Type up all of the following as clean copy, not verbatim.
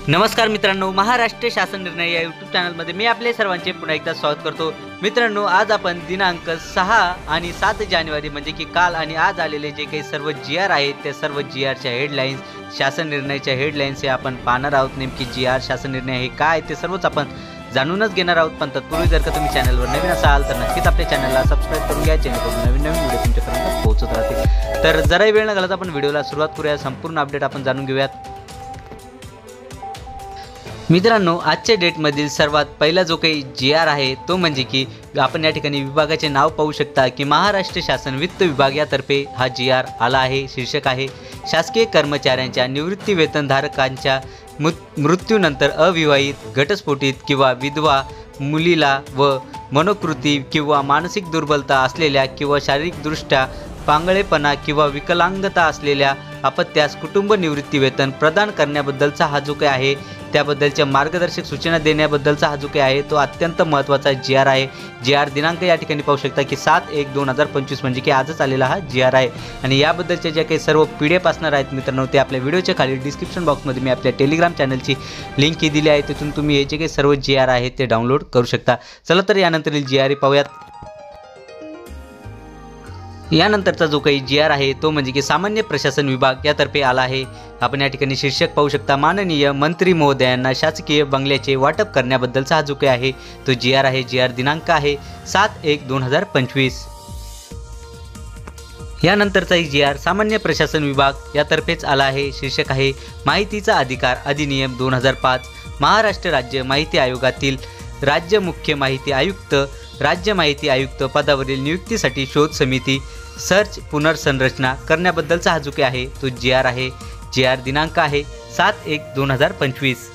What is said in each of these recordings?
नमस्कार मित्रांनो, महाराष्ट्र शासन निर्णय या यूट्यूब चॅनलमध्ये मी आपले सर्वांचे पुन्हा एकदा स्वागत करतो। मित्रांनो, आज आपण दिनांक 6 आणि 7 जानेवारी म्हणजे की काल आणि आज आलेले जे काही सर्व GR आहेत त्या सर्व GRच्या हेडलाईन्स, शासन निर्णयाच्या हेडलाईन्स हे आपण पाहणार आहोत। नेमकी GR शासन निर्णय हे काय ते सर्वच आपण जाणूनच घेणार आहोत। पण तत्पूर्वी जर का तुम्ही चॅनलवर नवीन असाल तर नक्कीच आपल्या चॅनलला सबस्क्राइब करून घ्या, जेणेकरून नवीन व्हिडिओ तुमच्यापर्यंत पोहोचत राहतील। तर जरा वेळ न घालवता आपण व्हिडिओला सुरुवात करूया। संपूर्ण अपडेट आपण जाणून घेऊयात। मित्रांनो, आजच्या डेटमधील सर्वात पहिला जो काही GR आहे तो म्हणजे की आपण या ठिकाणी विभागाचे नाव पाहू शकता की महाराष्ट्र शासन वित्त विभाग यातर्फे हा GR आला आहे। शीर्षक आहे शासकीय कर्मचाऱ्यांच्या निवृत्ती वेतनधारकांच्या मृत्यूनंतर अविवाहित, घटस्फोटित किंवा विधवा मुलीला व मनोकृती किंवा मानसिक दुर्बलता असलेल्या किंवा शारीरिकदृष्ट्या पांगळेपणा किंवा विकलांगता असलेल्या अपत्यास कुटुंब निवृत्ती वेतन प्रदान करण्याबद्दलचा हा जो काही आहे त्याबद्दलच्या मार्गदर्शक सूचना देण्याबद्दलचा हा जो काही आहे तो अत्यंत महत्त्वाचा GR आहे। GR दिनांक या ठिकाणी पाहू शकता की 7/1/2025 म्हणजे की आजच आलेला हा GR आहे। आणि याबद्दलच्या ज्या काही सर्व PDF असणार आहेत मित्रांनो ते आपल्या व्हिडिओच्या खाली डिस्क्रिप्शन बॉक्समध्ये मी आपल्या टेलिग्राम चॅनलची लिंक ही दिली आहे, तिथून तुम्ही हे जे काही सर्व GR आहेत ते डाउनलोड करू शकता। चला तर यानंतरील GR पाहूयात। यानंतरचा जो काही GR आहे तो म्हणजे की सामान्य प्रशासन विभाग यातर्फे आला आहे। आपण या ठिकाणी शीर्षक पाहू शकता, माननीय मंत्री महोदयांना शासकीय बंगल्याचे वाटप करण्याबद्दलचा हा जो काही आहे तो GR आहे। GR दिनांक आहे 7/1/2025। यानंतरचा GR सामान्य प्रशासन विभाग यातर्फेच आला आहे। शीर्षक आहे माहितीचा अधिकार अधिनियम 2005। महाराष्ट्र राज्य माहिती आयोगातील राज्य मुख्य माहिती आयुक्त, राज्य माहिती आयुक्त पदावरील नियुक्तीसाठी शोध समिती सर्च पुनर्संरचना करण्याबद्दलचा हा जो काही आहे तो GR आहे। GR दिनांक आहे 7/1/2025।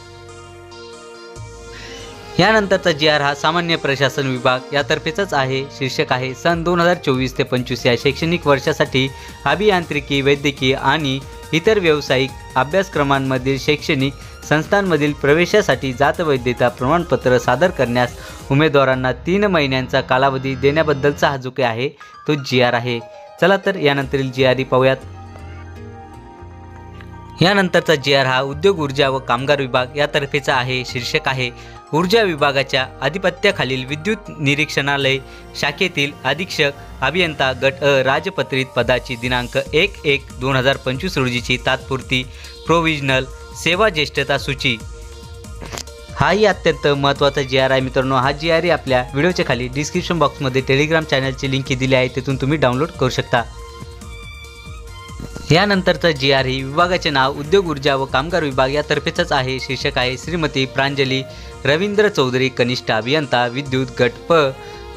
यानंतरचा GR हा सामान्य प्रशासन विभाग यातर्फेच आहे। शीर्षक आहे सन 2024 ते 25 या शैक्षणिक वर्षासाठी अभियांत्रिकी, वैद्यकीय आणि इतर व्यावसायिक अभ्यासक्रमांमधील शैक्षणिक संस्थांमधील प्रवेशासाठी जातवैधता प्रमाणपत्र सादर करण्यास उमेदवारांना 3 महिन्यांचा कालावधी देण्याबद्दलचा हा जो काही आहे तो GR आहे। चला तर यानंतरील GR पाहूयात। यानंतरचा GR हा उद्योग, ऊर्जा व कामगार विभाग यातर्फेचा आहे। शीर्षक आहे ऊर्जा विभागाच्या अधिपत्याखालील विद्युत निरीक्षणालय शाखेतील अधीक्षक अभियंता गट अ राजपत्रित पदाची दिनांक 1/1/2025 रोजीची तात्पुरती प्रोव्हिजनल सेवा ज्येष्ठता सूची। हाही अत्यंत महत्त्वाचा GR आहे मित्रांनो। हा GR आपल्या व्हिडिओच्या खाली डिस्क्रिप्शन बॉक्समध्ये टेलिग्राम चॅनलची लिंक दिली आहे, तिथून तुम्ही डाउनलोड करू शकता। यानंतरचा GR ही विभागाचे नाव उद्योग, ऊर्जा व कामगार विभाग यातर्फेच आहे। शीर्षक आहे श्रीमती प्रांजली रवींद्र चौधरी, कनिष्ठ अभियंता विद्युत गट प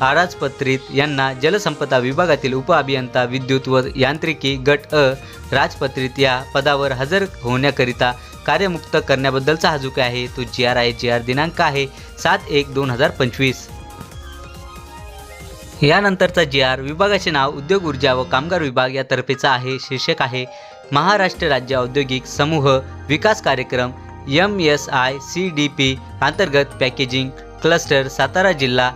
राजपत्रित यांना जलसंपदा विभागातील उप अभियंता विद्युत व यांत्रिकी गट अ राजपत्रित या पदावर हजर होण्याकरिता कार्यमुक्त करण्याबद्दलचा हा जो काही आहे तो GR आहे। GR दिनांक आहे 7/1/2025। यानंतरचा GR विभागाचे नाव उद्योग, ऊर्जा व कामगार विभाग यातर्फेचा आहे। शीर्षक आहे महाराष्ट्र राज्य औद्योगिक समूह विकास कार्यक्रम MSICDP अंतर्गत पॅकेजिंग क्लस्टर सातारा जिल्हा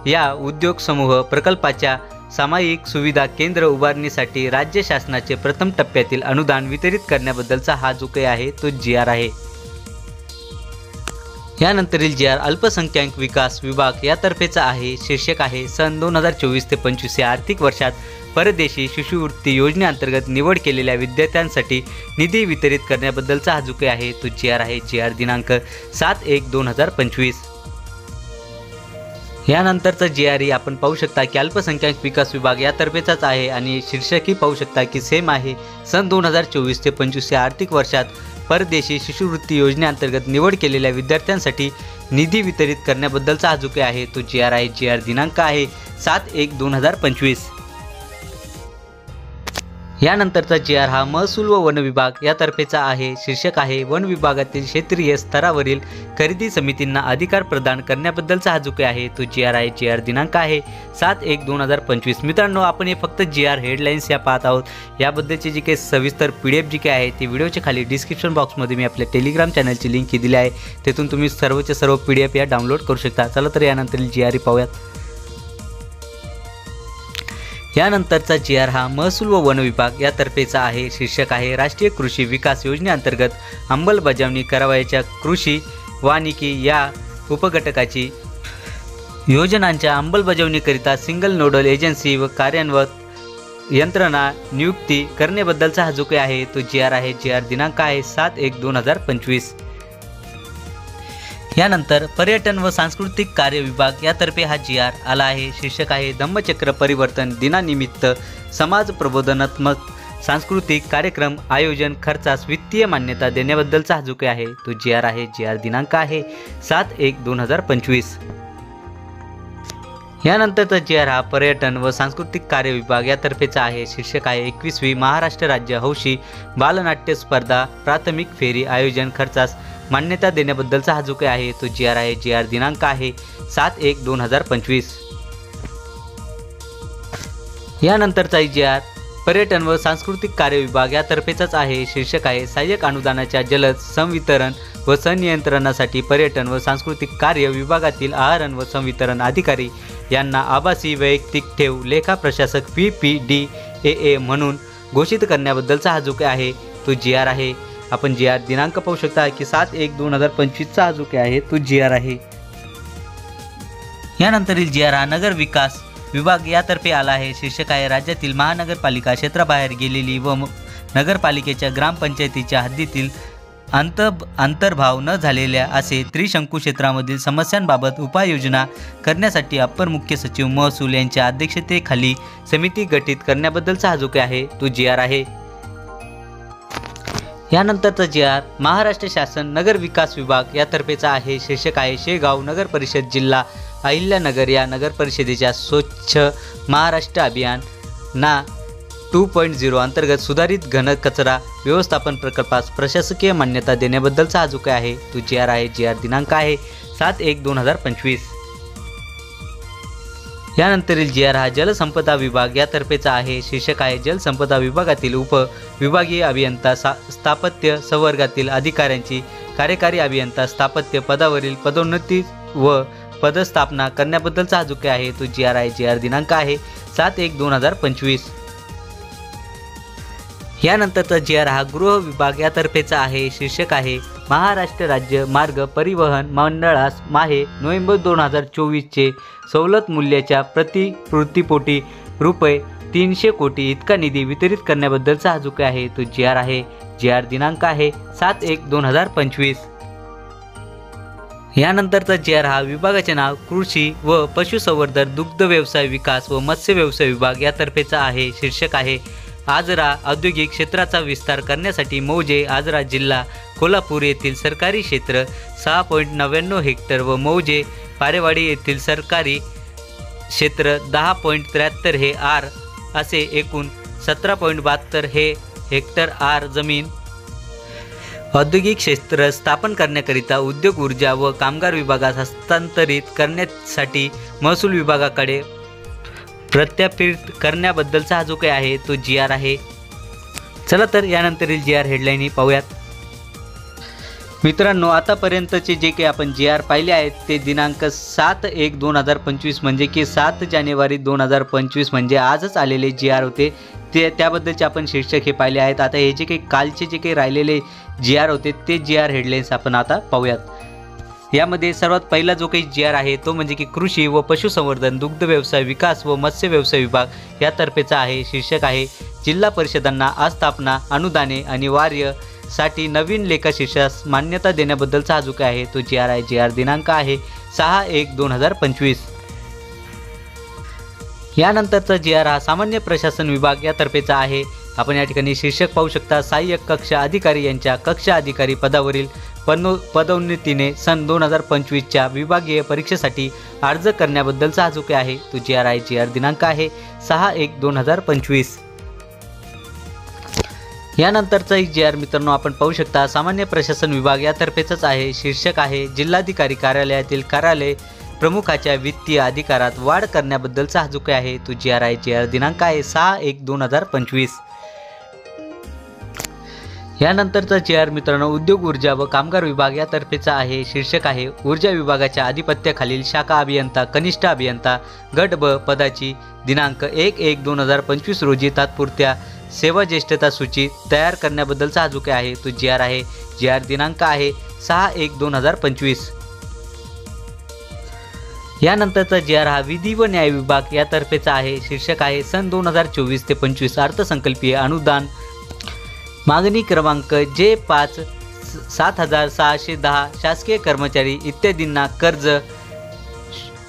या उद्योग समूह प्रकल्पाच्या सामायिक सुविधा केंद्र उभारणीसाठी राज्य शासनाचे प्रथम टप्प्यातील अनुदान वितरित करण्याबद्दलचा हा जो काही आहे तो GR आहे। यानंतरील GR अल्पसंख्याक विकास विभाग यातर्फेचा आहे। शीर्षक आहे सन 2024 ते 25 या आर्थिक वर्षात परदेशी शिष्यवृत्ती योजनेअंतर्गत निवड केलेल्या विद्यार्थ्यांसाठी निधी वितरित करण्याबद्दलचा हा जो काही आहे तो GR आहे। GR दिनांक 7/1/2025। यानंतरचा GR आपण पाहू शकता की अल्पसंख्याक विकास विभाग यातर्फेचाच आहे आणि शीर्षकही पाहू शकता की सेम आहे। सन 2024 ते 25 या आर्थिक वर्षात परदेशी शिष्यवृत्ती योजनेअंतर्गत निवड केलेल्या विद्यार्थ्यांसाठी निधी वितरित करण्याबद्दलचा हा जो काही आहे तो GR आहे। GR दिनांक आहे 7/1/2025। यानंतरचा GR हा महसूल व वन विभाग यातर्फेचा आहे। शीर्षक आहे वन विभागातील क्षेत्रीय स्तरावरील खरेदी समितींना अधिकार प्रदान करण्याबद्दलचा हा जो काही आहे तो GR आहे। GR दिनांक आहे 7/1/2025। मित्रांनो, आपण हे फक्त GR हेडलाईन्स या पाहत आहोत। याबद्दलची जी काही सविस्तर PDF जी काही आहे ती व्हिडिओच्या खाली डिस्क्रिप्शन बॉक्समध्ये मी आपल्या टेलिग्राम चॅनलची लिंक ही दिली आहे, तिथून तुम्ही सर्वच्या सर्व PDF या डाउनलोड करू शकता। चला तर यानंतरील GR पाहूयात। यानंतरचा जी आर हा महसूल व वन विभाग यातर्फेचा आहे. शीर्षक आहे राष्ट्रीय कृषी विकास योजनेअंतर्गत अंमलबजावणी करावयाच्या कृषी वानिकी या उपघटकाची योजनांच्या अंमलबजावणीकरिता सिंगल नोडल एजन्सी व कार्यान्वयन यंत्रणा नियुक्ती करण्याबद्दलचा हा जो काही आहे तो जी आर आहे. जी आर दिनांक आहे 7/1/2025. यानंतर पर्यटन व सांस्कृतिक कार्य विभाग यातर्फे हा जी आर आला आहे. शीर्षक आहे धम्मचक्र परिवर्तन दिनानिमित्त समाज प्रबोधनात्मक सांस्कृतिक कार्यक्रम आयोजन खर्चास वित्तीय मान्यता देण्याबद्दलचा हा जो काही आहे तो जी आर आहे. जी आर दिनांक आहे 7/1/2025. यानंतरचा जी आर हा पर्यटन व सांस्कृतिक कार्य विभाग यातर्फेचा आहे. शीर्षक आहे 21वी महाराष्ट्र राज्य हौशी बालनाट्य स्पर्धा प्राथमिक फेरी आयोजन खर्चास मान्यता देण्याबद्दलचा हा जो काही आहे तो जी आर आहे. जी आर दिनांक आहे 7/1/2025. यानंतरचा जी आर पर्यटन व सांस्कृतिक कार्य विभाग यातर्फेचाच आहे. शीर्षक आहे सहाय्यक अनुदानाच्या जलद संवितरण व संनियंत्रणासाठी पर्यटन व सांस्कृतिक कार्य विभागातील आहारण व संवितरण अधिकारी यांना आभासी वैयक्तिक ठेव लेखा प्रशासक PPDAA म्हणून घोषित करण्याबद्दलचा हा जो काही आहे तो जी आर आहे. आपण जी आर दिनांक पाहू शकता की 7/1/2025चा हा जो काही आहे तो जी आर आहे. यानंतरील जी आर हा नगर विकास विभाग यातर्फे आला आहे. शीर्षक आहे राज्यातील महानगरपालिका क्षेत्राबाहेर गेलेली व नगरपालिकेच्या ग्रामपंचायतीच्या हद्दीतील अंतर्भाव न झालेल्या असे त्रिशंकू क्षेत्रामधील समस्यांबाबत उपाययोजना करण्यासाठी अप्पर मुख्य सचिव महसूल यांच्या अध्यक्षतेखाली समिती गठीत करण्याबद्दलचा हा जो काही आहे तो जी आर आहे. यानंतरचा जी आर महाराष्ट्र शासन नगर विकास विभाग यातर्फेचा आहे. शीर्षक आहे शेगाव नगर परिषद जिल्हा अहिल्यानगर या नगर परिषदेच्या स्वच्छ महाराष्ट्र अभियान ना 2.0 अंतर्गत सुधारित घन कचरा व्यवस्थापन प्रकल्पास प्रशासकीय मान्यता देण्याबद्दलचा हा जो काही आहे तो जी आर आहे. जी आर दिनांक आहे 7/1/2025. यानंतरील जी आर हा जलसंपदा विभाग यातर्फेचा आहे. शीर्षक आहे जलसंपदा विभागातील उपविभागीय अभियंता स्थापत्य संवर्गातील अधिकाऱ्यांची कार्यकारी अभियंता स्थापत्य पदावरील पदोन्नती व पदस्थापना करण्याबद्दलचा हा जो काही आहे तो जी आर आहे. जी आर दिनांक आहे 7/1/2025. यानंतरचा जी आर हा गृह विभाग यातर्फेचा आहे. शीर्षक आहे महाराष्ट्र राज्य मार्ग परिवहन मंडळास माहे नोव्हेंबर 2024चे सवलत मूल्याच्या प्रतिपूर्तीपोटी ₹300 कोटी इतका निधी वितरित करण्याबद्दलचा हा जो काही आहे तो जी आर आहे. जी आर दिनांक आहे 7/1/2025. यानंतरचा जी आर हा विभागाचे नाव कृषी व पशुसंवर्धन दुग्ध व्यवसाय विकास व मत्स्य व्यवसाय विभाग यातर्फेचा आहे. शीर्षक आहे आजरा औद्योगिक क्षेत्राचा विस्तार करण्यासाठी मौजे आजरा जिल्हा कोल्हापूर येथील सरकारी क्षेत्र 6.99 हेक्टर व मौजे पारेवाडी येथील सरकारी क्षेत्र 10.73 हे आर असे एकूण 17.72 हे हेक्टर आर जमीन औद्योगिक क्षेत्र स्थापन करण्याकरिता उद्योग ऊर्जा व कामगार विभागात हस्तांतरित करण्यासाठी महसूल विभागाकडे प्रत्यार्पित करण्याबद्दलचा हा जो काही आहे तो जी आर आहे. चला तर यानंतरील जी आर हेडलाईन पाहूयात. मित्रांनो, आतापर्यंतचे जे काही आपण जी आर पाहिले आहेत ते दिनांक 7/1/2025 म्हणजे की 7 जानेवारी 2025 म्हणजे आजच आलेले जी आर होते त्याबद्दलचे आपण शीर्षक हे पाहिले आहेत. आता हे जे काही कालचे जे काही राहिलेले जी आर होते ते जी आर हेडलाईन्स आपण आता पाहूयात. यामध्ये सर्वात पहिला जो काही जी आर आहे तो म्हणजे की कृषी व पशुसंवर्धन दुग्ध व्यवसाय विकास व मत्स्य व्यवसाय विभाग यातर्फेचा आहे. शीर्षक आहे जिल्हा परिषदांना आस्थापना अनुदाने अनिवार्य साठी नवीन लेखाशीर्षास मान्यता देण्याबद्दलचा हा जो काही आहे तो जी आर आहे. जी आर दिनांक आहे 6/1/2025. यानंतरचा जी आर हा सामान्य प्रशासन विभाग यातर्फेचा आहे. आपण या ठिकाणी शीर्षक पाहू शकता सहाय्यक कक्षा अधिकारी यांच्या कक्षा अधिकारी पदावरील पदोन्नतीने सन 2025च्या विभागीय परीक्षेसाठी अर्ज करण्याबद्दलचा हा जो काही आहे तो जी आर आहे. जी आर दिनांक आहे 6/1/2025. यानंतरचा एक जी आर मित्रांनो आपण पाहू शकता सामान्य प्रशासन विभाग यातर्फेच आहे. शीर्षक आहे जिल्हाधिकारी कार्यालयातील कार्यालय प्रमुखाच्या वित्तीय अधिकारात वाढ करण्याबद्दलचा हा जो काही आहे तो जी आर आहे. जी आर दिनांक आहे 6/1/2025. यानंतरचा जी आर मित्रांनो उद्योग ऊर्जा व कामगार विभाग यातर्फेचा आहे. शीर्षक आहे ऊर्जा विभागाच्या आधिपत्याखालील शाखा अभियंता कनिष्ठ अभियंता गट ब पदाची दिनांक 1/1/2025 रोजी तात्पुरत्या सेवा ज्येष्ठता सूची तयार करण्याबद्दलचा हा जो काही आहे तो जी आर आहे. जी आर दिनांक आहे 6/1/2025. यानंतरचा जी आर हा विधी व न्याय विभाग यातर्फेचा आहे. शीर्षक आहे सन 2024 ते 25 अर्थसंकल्पीय अनुदान मागणी क्रमांक J5 7610 शासकीय कर्मचारी इत्यादींना कर्ज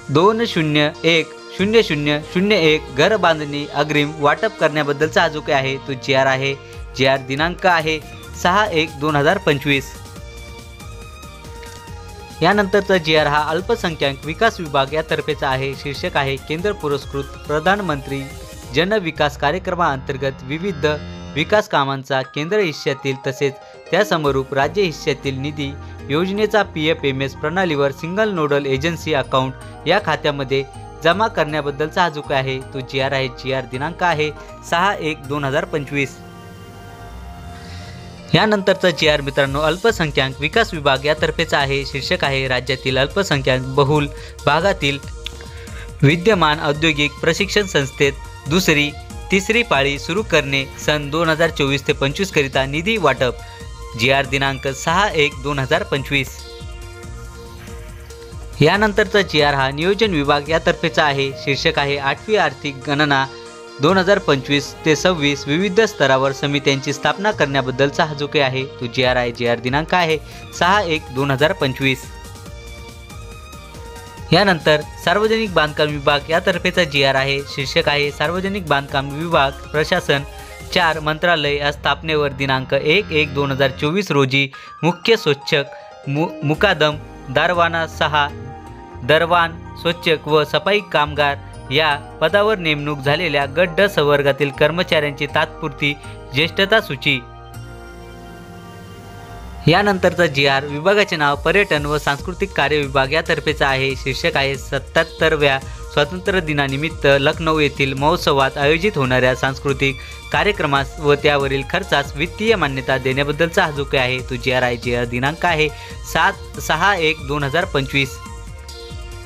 20100001 घर बांधणी अग्रिम वाटप करण्याबद्दलचा हा जो काही आहे तो जी आर आहे. जी आर दिनांक आहे 6/1/2025. यानंतरचा जी आर हा अल्पसंख्याक विकास विभाग यातर्फेचा आहे. शीर्षक आहे केंद्र पुरस्कृत प्रधानमंत्री जन विकास कार्यक्रमाअंतर्गत विविध विकास कामांचा केंद्र हिश्श्यातील तसेच त्यासमरूप राज्य हिश्श्यातील निधी योजनेचा PFMS प्रणालीवर सिंगल नोडल एजन्सी अकाउंट या खात्यामध्ये जमा करण्याबद्दलचा हा जो काय आहे तो जी आर आहे. जी आर दिनांक आहे 6/1/2025. यानंतरचा जी आर मित्रांनो अल्पसंख्याक विकास विभाग यातर्फेचा आहे. शीर्षक आहे राज्यातील अल्पसंख्याक बहुल भागातील विद्यमान औद्योगिक प्रशिक्षण संस्थेत दुसरी तिसरी पाळी सुरू करणे सन 2024 ते 25 करिता निधी वाटप. जी आर दिनांक 6/1/2025. यानंतरचा जी आर हा नियोजन विभाग यातर्फेचा आहे. शीर्षक आहे 8वी आर्थिक गणना 2025 ते 26 विविध स्तरावर समित्यांची स्थापना करण्याबद्दलचा हा जो काही आहे तो जी आर आहे. जी आर दिनांक आहे 6/1/2025. यानंतर सार्वजनिक बांधकाम विभाग यातर्फेचा जी आर आहे. शीर्षक आहे सार्वजनिक बांधकाम विभाग प्रशासन 4 मंत्रालय या स्थापनेवर दिनांक 1/1/2024 रोजी मुख्य स्वच्छक मुकादम दारवाना 6 दरवान स्वच्छक व सफाई कामगार या पदावर नेमणूक झालेल्या गट ड संवर्गातील कर्मचाऱ्यांची तात्पुरती ज्येष्ठता सूची. यानंतरचा जी आर विभागाचे नाव पर्यटन व सांस्कृतिक कार्य विभाग यातर्फेचा आहे. शीर्षक आहे 77व्या स्वातंत्र्य दिनानिमित्त लखनौ येथील महोत्सवात आयोजित होणाऱ्या सांस्कृतिक कार्यक्रमास व त्यावरील खर्चास वित्तीय मान्यता देण्याबद्दलचा हा जो काही आहे तो जी आर आहे. जी आर दिनांक आहे 6/1/2025.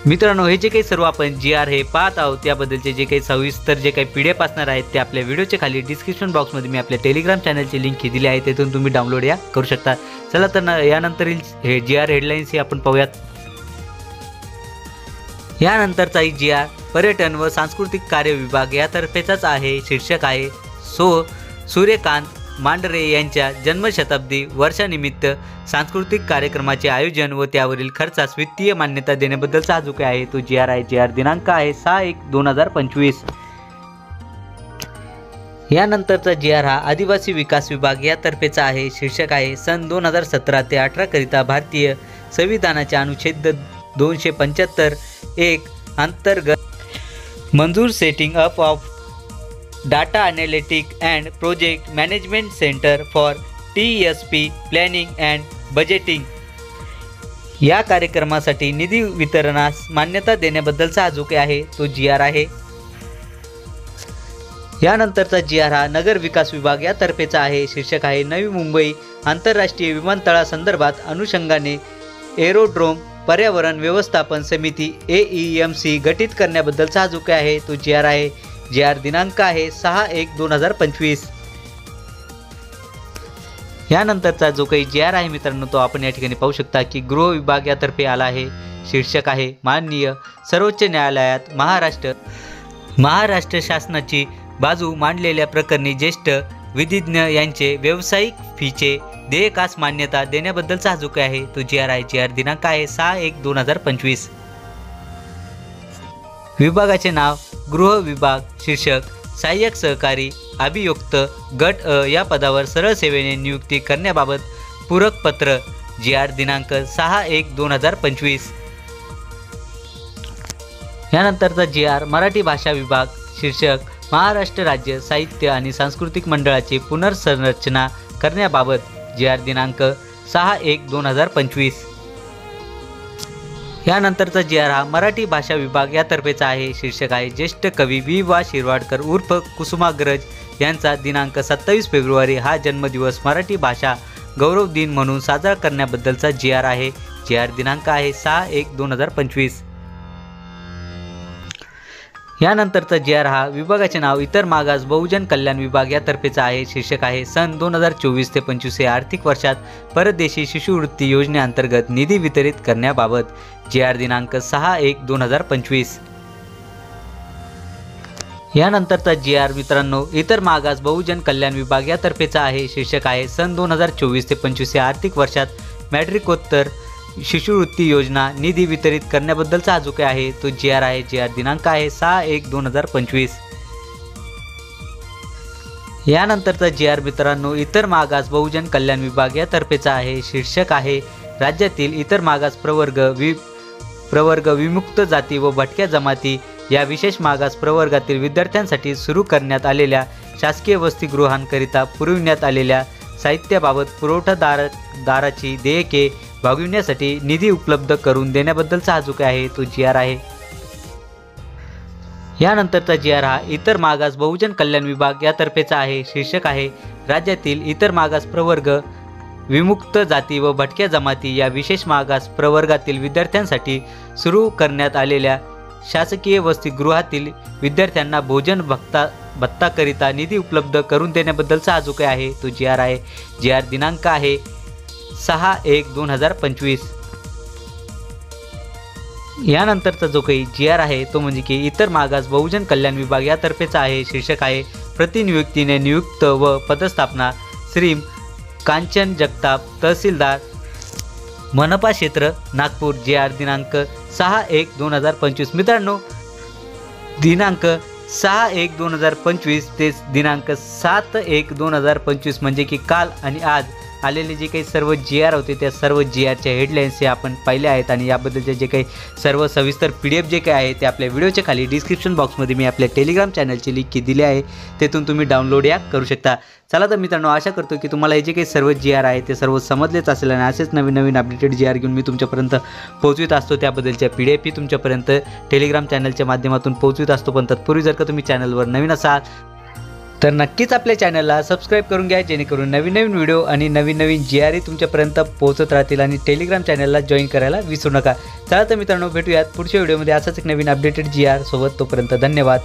मित्रांनो हे जे काही सर्व आपण जी आर हे पाहत आहोत त्याबद्दलचे जे काही सविस्तर जे काही PDF असणार आहेत ते आपल्या व्हिडिओच्या खाली डिस्क्रिप्शन बॉक्समध्ये मी आपल्या टेलिग्राम चॅनलची लिंक दिली आहे, तेथून तुम्ही डाउनलोड करू शकता. चला तर यानंतरील हे जी आर हेडलाईन्स ही आपण पाहूयात. यानंतरचा जी आर पर्यटन व सांस्कृतिक कार्य विभाग यातर्फेचाच आहे. शीर्षक आहे सूर्यकांत मांढरे यांच्या जन्मशताब्दी वर्षानिमित्त सांस्कृतिक कार्यक्रमाचे आयोजन व त्यावरील खर्चास वित्तीय मान्यता देण्याबद्दलचा हा जो काही आहे तो जी आर आहे. जी आर दिनांक आहे 6/1/2025. यानंतरचा जी आर हा आदिवासी विकास विभाग यातर्फेचा आहे. शीर्षक आहे सन 2017 ते 18 करिता भारतीय संविधानाच्या अनुच्छेद 275(1) अंतर्गत मंजूर setting up of data analytic and project management centre for TSP planning and budgeting या कार्यक्रमासाठी निधी वितरणास मान्यता देण्याबद्दलचा हा जो काही आहे तो जी आर आहे. यानंतरचा जी आर हा नगर विकास विभाग यातर्फेचा आहे. शीर्षक आहे नवी मुंबई आंतरराष्ट्रीय विमानतळासंदर्भात अनुषंगाने एरोड्रोम पर्यावरण व्यवस्थापन समिती AEMC गठीत करण्याबद्दलचा हा जो काही आहे तो जी आर आहे. जी आर दिनांक आहे 6/1/2025. यानंतरचा जो काही जी आर आहे मित्रांनो तो आपण या ठिकाणी पाहू शकता की गृह विभाग यातर्फे आला आहे. शीर्षक आहे माननीय सर्वोच्च न्यायालयात महाराष्ट्र शासनाची बाजू मांडलेल्या प्रकरणी ज्येष्ठ विधिज्ञ यांचे व्यावसायिक फीचे देयकास मान्यता देण्याबद्दलचा हा जो काही आहे तो जी आर आहे. जी आर दिनांक आहे 6/1/2025. विभागाचे नाव गृह विभाग. शीर्षक सहाय्यक सहकारी अभियुक्त गट अ या पदावर सरळ सेवेने नियुक्ती करण्याबाबत पूरक पत्र. जी आर दिनांक 6/1/2025. यानंतरचा जी आर मराठी भाषा विभाग. शीर्षक महाराष्ट्र राज्य साहित्य आणि सांस्कृतिक मंडळाची पुनर्संरचना करण्याबाबत. जी आर दिनांक 6/1/2025. यानंतरचा जी आर हा मराठी भाषा विभाग यातर्फेचा आहे. शीर्षक आहे ज्येष्ठ कवी वि. वा. शिरवाडकर उर्फ कुसुमाग्रज यांचा दिनांक 27 फेब्रुवारी हा जन्मदिवस मराठी भाषा गौरव दिन म्हणून साजरा करण्याबद्दलचा GR आहे. GR दिनांक आहे 6/1/2025. यानंतरचा GR हा विभागाचे नाव इतर मागास बहुजन कल्याण विभाग यातर्फेचा आहे. शीर्षक आहे सन 2024 ते 25 या आर्थिक वर्षात परदेशी शिष्यवृत्ती योजनेअंतर्गत निधी वितरित करण्याबाबत. GR दिनांक 6/1/2025. यानंतरचा GR मित्रांनो इतर मागास बहुजन कल्याण विभाग यातर्फेचा आहे. शीर्षक आहे सन 2024 ते 25 या आर्थिक वर्षात मॅट्रिकोत्तर शिष्यवृत्ती योजना निधी वितरित करण्याबद्दलचा हा जो काही आहे तो GR आहे. GR दिनांक आहे 6/1/2025. यानंतरचा GR मित्रांनो इतर मागास बहुजन कल्याण विभाग यातर्फेचा आहे. शीर्षक आहे राज्यातील इतर मागास प्रवर्ग विमुक्त जाती व भटक्या जमाती या विशेष मागास प्रवर्गातील विद्यार्थ्यांसाठी सुरू करण्यात आलेल्या शासकीय वसतिगृहांकरिता पुरविण्यात आलेल्या साहित्याबाबत पुरवठादाराची देयके भागविण्यासाठी निधी उपलब्ध करून देण्याबद्दलचा हा जो काही आहे तो GR आहे. यानंतरचा GR हा इतर मागास बहुजन कल्याण विभाग यातर्फेचा आहे. शीर्षक आहे राज्यातील इतर मागास प्रवर्ग विमुक्त जाती व भटक्या जमाती या विशेष मागास प्रवर्गातील विद्यार्थ्यांसाठी सुरू करण्यात आलेल्या शासकीय वसतिगृहातील विद्यार्थ्यांना भोजन भत्ताकरिता निधी उपलब्ध करून देण्याबद्दलचा हा जो काही आहे तो GR आहे. GR दिनांक आहे 6/1/2025. यानंतरचा जो काही GR आहे तो म्हणजे की इतर मागास बहुजन कल्याण विभाग यातर्फेचा आहे. शीर्षक आहे प्रतिनियुक्तीने नियुक्त व पदस्थापना श्री कांचन जगताप तहसीलदार मनपा क्षेत्र नागपूर. GR दिनांक 6/1/2025. मित्रांनो दिनांक 6/1/2025 ते दिनांक 7/1/2025 म्हणजे की काल आणि आज आलेले जे काही सर्व GR होते त्या सर्व GRच्या हेडलाईन्स हे आपण पाहिले आहेत आणि याबद्दलचे जे काही सर्व सविस्तर PDF जे काही आहे ते आपल्या व्हिडिओच्या खाली डिस्क्रिप्शन बॉक्समध्ये मी आपल्या टेलिग्राम चॅनलची लिंक दिली आहे. तेथून तुम्ही डाउनलोड करू शकता. चला तर मित्रांनो आशा करतो की तुम्हाला हे जे काही सर्व GR आहे ते सर्व समजलेच असेल आणि असेच नवीन अपडेटेड GR घेऊन मी तुमच्यापर्यंत पोहोचवित असतो. त्याबद्दलच्या PDF तुमच्यापर्यंत टेलिग्राम चॅनलच्या माध्यमातून पोहोचवित असतो. पण तत्पूर्वी जर का तुम्ही चॅनलवर नवीन असाल तर नक्कीच आपल्या चॅनलला सबस्क्राईब करून घ्या जेणेकरून नवीन व्हिडिओ आणि नवीन GR तुमच्यापर्यंत पोहोचत राहतील. आणि टेलिग्राम चॅनलला जॉईन करायला विसरू नका. चला तर मित्रांनो भेटूयात पुढच्या व्हिडिओमध्ये असाच एक नवीन अपडेटेड GR सोबत. तोपर्यंत धन्यवाद.